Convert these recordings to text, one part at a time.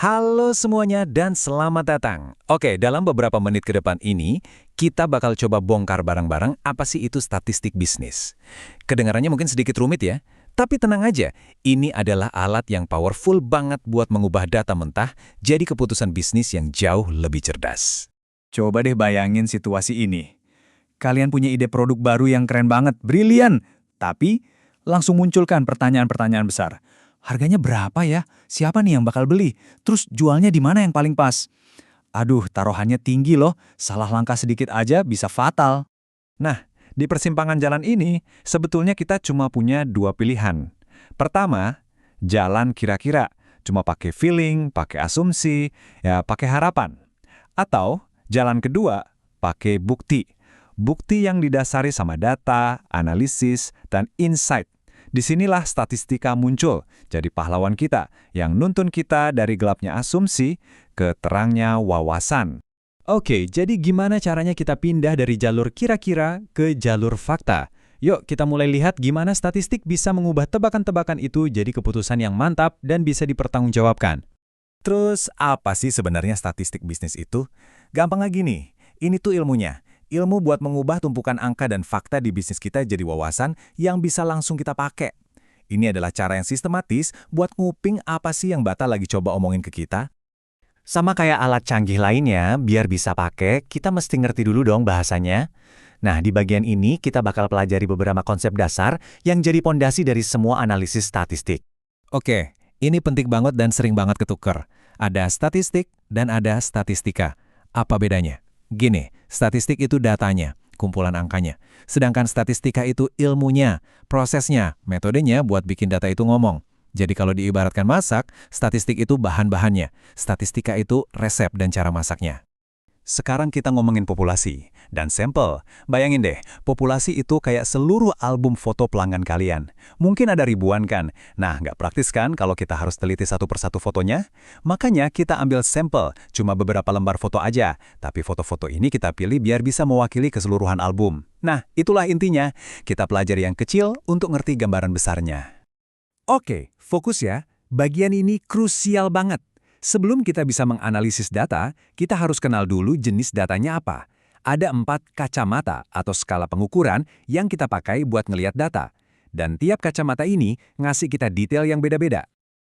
Halo semuanya dan selamat datang. Oke, dalam beberapa menit ke depan ini, kita bakal coba bongkar bareng-bareng apa sih itu statistik bisnis. Kedengarannya mungkin sedikit rumit ya, tapi tenang aja, ini adalah alat yang powerful banget buat mengubah data mentah jadi keputusan bisnis yang jauh lebih cerdas. Coba deh bayangin situasi ini. Kalian punya ide produk baru yang keren banget, brilian. Tapi, langsung munculkan pertanyaan-pertanyaan besar. Harganya berapa ya? Siapa nih yang bakal beli? Terus jualnya di mana yang paling pas? Aduh, taruhannya tinggi loh. Salah langkah sedikit aja bisa fatal. Nah, di persimpangan jalan ini, sebetulnya kita cuma punya dua pilihan. Pertama, jalan kira-kira, cuma pakai feeling, pakai asumsi, ya pakai harapan. Atau, jalan kedua, pakai bukti. Bukti yang didasari sama data, analisis, dan insight. Disinilah statistika muncul, jadi pahlawan kita yang nuntun kita dari gelapnya asumsi ke terangnya wawasan. Oke, jadi gimana caranya kita pindah dari jalur kira-kira ke jalur fakta? Yuk kita mulai lihat gimana statistik bisa mengubah tebakan-tebakan itu jadi keputusan yang mantap dan bisa dipertanggungjawabkan. Terus apa sih sebenarnya statistik bisnis itu? Gampang lagi nih, ini tuh ilmunya. Ilmu buat mengubah tumpukan angka dan fakta di bisnis kita jadi wawasan yang bisa langsung kita pakai. Ini adalah cara yang sistematis buat nguping apa sih yang Bata lagi coba omongin ke kita. Sama kayak alat canggih lainnya, biar bisa pakai, kita mesti ngerti dulu dong bahasanya. Nah, di bagian ini kita bakal pelajari beberapa konsep dasar yang jadi pondasi dari semua analisis statistik. Oke, ini penting banget dan sering banget ketuker. Ada statistik dan ada statistika. Apa bedanya? Gini, statistik itu datanya, kumpulan angkanya. Sedangkan statistika itu ilmunya, prosesnya, metodenya buat bikin data itu ngomong. Jadi kalau diibaratkan masak, statistik itu bahan-bahannya. Statistika itu resep dan cara masaknya. Sekarang kita ngomongin populasi dan sampel. Bayangin deh, populasi itu kayak seluruh album foto pelanggan kalian. Mungkin ada ribuan kan? Nah, nggak praktis kan kalau kita harus teliti satu persatu fotonya? Makanya kita ambil sampel, cuma beberapa lembar foto aja. Tapi foto-foto ini kita pilih biar bisa mewakili keseluruhan album. Nah, itulah intinya. Kita pelajari yang kecil untuk ngerti gambaran besarnya. Oke, fokus ya. Bagian ini krusial banget. Sebelum kita bisa menganalisis data, kita harus kenal dulu jenis datanya apa. Ada 4 kacamata atau skala pengukuran yang kita pakai buat ngelihat data. Dan tiap kacamata ini ngasih kita detail yang beda-beda.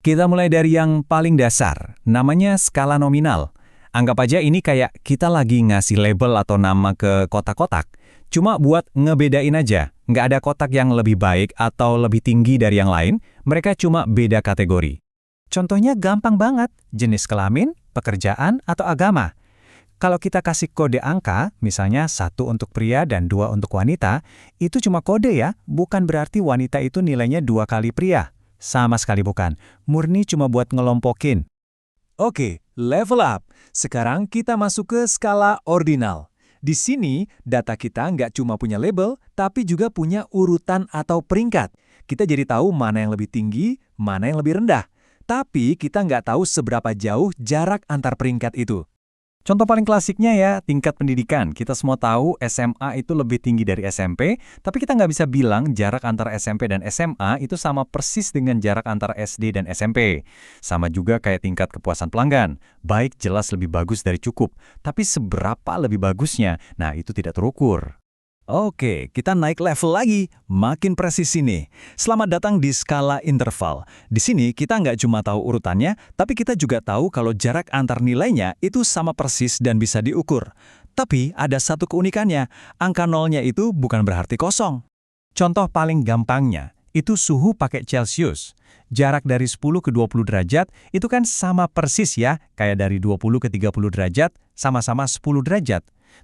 Kita mulai dari yang paling dasar, namanya skala nominal. Anggap aja ini kayak kita lagi ngasih label atau nama ke kotak-kotak. Cuma buat ngebedain aja, nggak ada kotak yang lebih baik atau lebih tinggi dari yang lain, mereka cuma beda kategori. Contohnya gampang banget, jenis kelamin, pekerjaan, atau agama. Kalau kita kasih kode angka, misalnya 1 untuk pria dan 2 untuk wanita, itu cuma kode ya, bukan berarti wanita itu nilainya 2 kali pria. Sama sekali bukan, murni cuma buat ngelompokin. Oke, level up. Sekarang kita masuk ke skala ordinal. Di sini, data kita nggak cuma punya label, tapi juga punya urutan atau peringkat. Kita jadi tahu mana yang lebih tinggi, mana yang lebih rendah. Tapi kita nggak tahu seberapa jauh jarak antar peringkat itu. Contoh paling klasiknya ya, tingkat pendidikan. Kita semua tahu SMA itu lebih tinggi dari SMP, tapi kita nggak bisa bilang jarak antara SMP dan SMA itu sama persis dengan jarak antara SD dan SMP. Sama juga kayak tingkat kepuasan pelanggan. Baik jelas lebih bagus dari cukup, tapi seberapa lebih bagusnya, nah itu tidak terukur. Oke, kita naik level lagi, makin presisi nih. Selamat datang di skala interval. Di sini kita nggak cuma tahu urutannya, tapi kita juga tahu kalau jarak antar nilainya itu sama persis dan bisa diukur. Tapi ada satu keunikannya, angka nolnya itu bukan berarti kosong. Contoh paling gampangnya, itu suhu pakai Celcius. Jarak dari 10 ke 20 derajat itu kan sama persis ya, kayak dari 20 ke 30 derajat, sama-sama 10 derajat.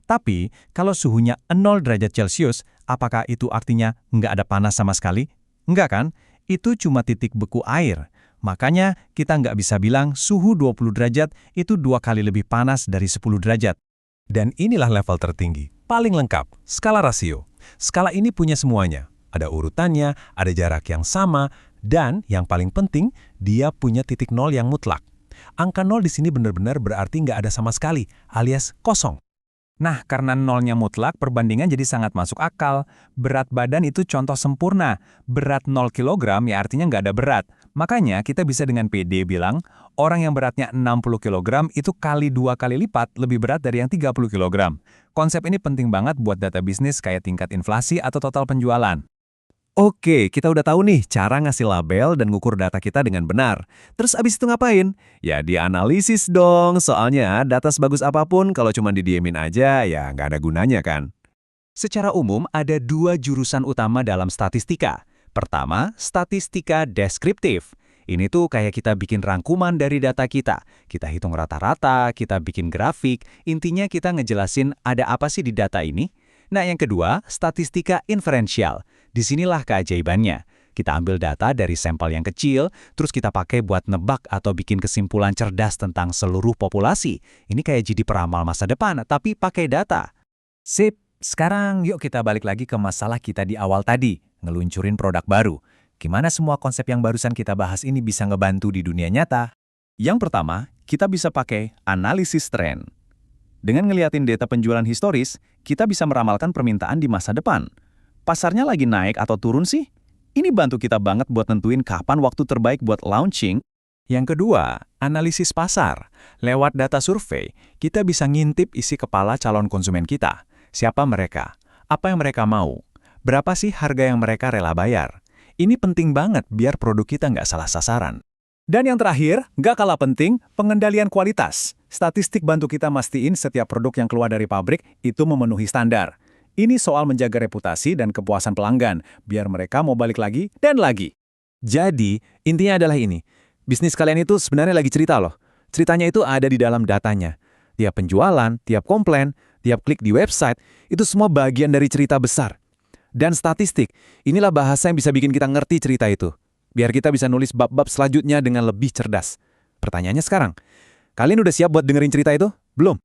Tapi, kalau suhunya 0 derajat Celcius, apakah itu artinya nggak ada panas sama sekali? Enggak kan? Itu cuma titik beku air. Makanya, kita nggak bisa bilang suhu 20 derajat itu 2 kali lebih panas dari 10 derajat. Dan inilah level tertinggi, paling lengkap, skala rasio. Skala ini punya semuanya. Ada urutannya, ada jarak yang sama, dan yang paling penting, dia punya titik nol yang mutlak. Angka nol di sini benar-benar berarti nggak ada sama sekali, alias kosong. Nah, karena nolnya mutlak, perbandingan jadi sangat masuk akal. Berat badan itu contoh sempurna. Berat 0 kg ya artinya nggak ada berat. Makanya kita bisa dengan pede bilang, orang yang beratnya 60 kg itu kali 2 kali lipat lebih berat dari yang 30 kg. Konsep ini penting banget buat data bisnis kayak tingkat inflasi atau total penjualan. Oke, kita udah tahu nih cara ngasih label dan ngukur data kita dengan benar. Terus abis itu ngapain? Ya dianalisis dong, soalnya data sebagus apapun kalau cuma didiemin aja ya nggak ada gunanya kan. Secara umum ada dua jurusan utama dalam statistika. Pertama, statistika deskriptif. Ini tuh kayak kita bikin rangkuman dari data kita. Kita hitung rata-rata, kita bikin grafik, intinya kita ngejelasin ada apa sih di data ini. Nah yang kedua, statistika inferensial. Disinilah keajaibannya. Kita ambil data dari sampel yang kecil, terus kita pakai buat nebak atau bikin kesimpulan cerdas tentang seluruh populasi. Ini kayak jadi peramal masa depan, tapi pakai data. Sip, sekarang yuk kita balik lagi ke masalah kita di awal tadi, ngeluncurin produk baru. Gimana semua konsep yang barusan kita bahas ini bisa ngebantu di dunia nyata? Yang pertama, kita bisa pakai analisis tren. Dengan ngeliatin data penjualan historis, kita bisa meramalkan permintaan di masa depan. Pasarnya lagi naik atau turun sih? Ini bantu kita banget buat nentuin kapan waktu terbaik buat launching. Yang kedua, analisis pasar. Lewat data survei, kita bisa ngintip isi kepala calon konsumen kita. Siapa mereka? Apa yang mereka mau? Berapa sih harga yang mereka rela bayar? Ini penting banget biar produk kita nggak salah sasaran. Dan yang terakhir, nggak kalah penting, pengendalian kualitas. Statistik bantu kita mastiin setiap produk yang keluar dari pabrik itu memenuhi standar. Ini soal menjaga reputasi dan kepuasan pelanggan, biar mereka mau balik lagi dan lagi. Jadi, intinya adalah ini. Bisnis kalian itu sebenarnya lagi cerita loh. Ceritanya itu ada di dalam datanya. Tiap penjualan, tiap komplain, tiap klik di website, itu semua bagian dari cerita besar. Dan statistik, inilah bahasa yang bisa bikin kita ngerti cerita itu. Biar kita bisa nulis bab-bab selanjutnya dengan lebih cerdas. Pertanyaannya sekarang, kalian udah siap buat dengerin cerita itu? Belum?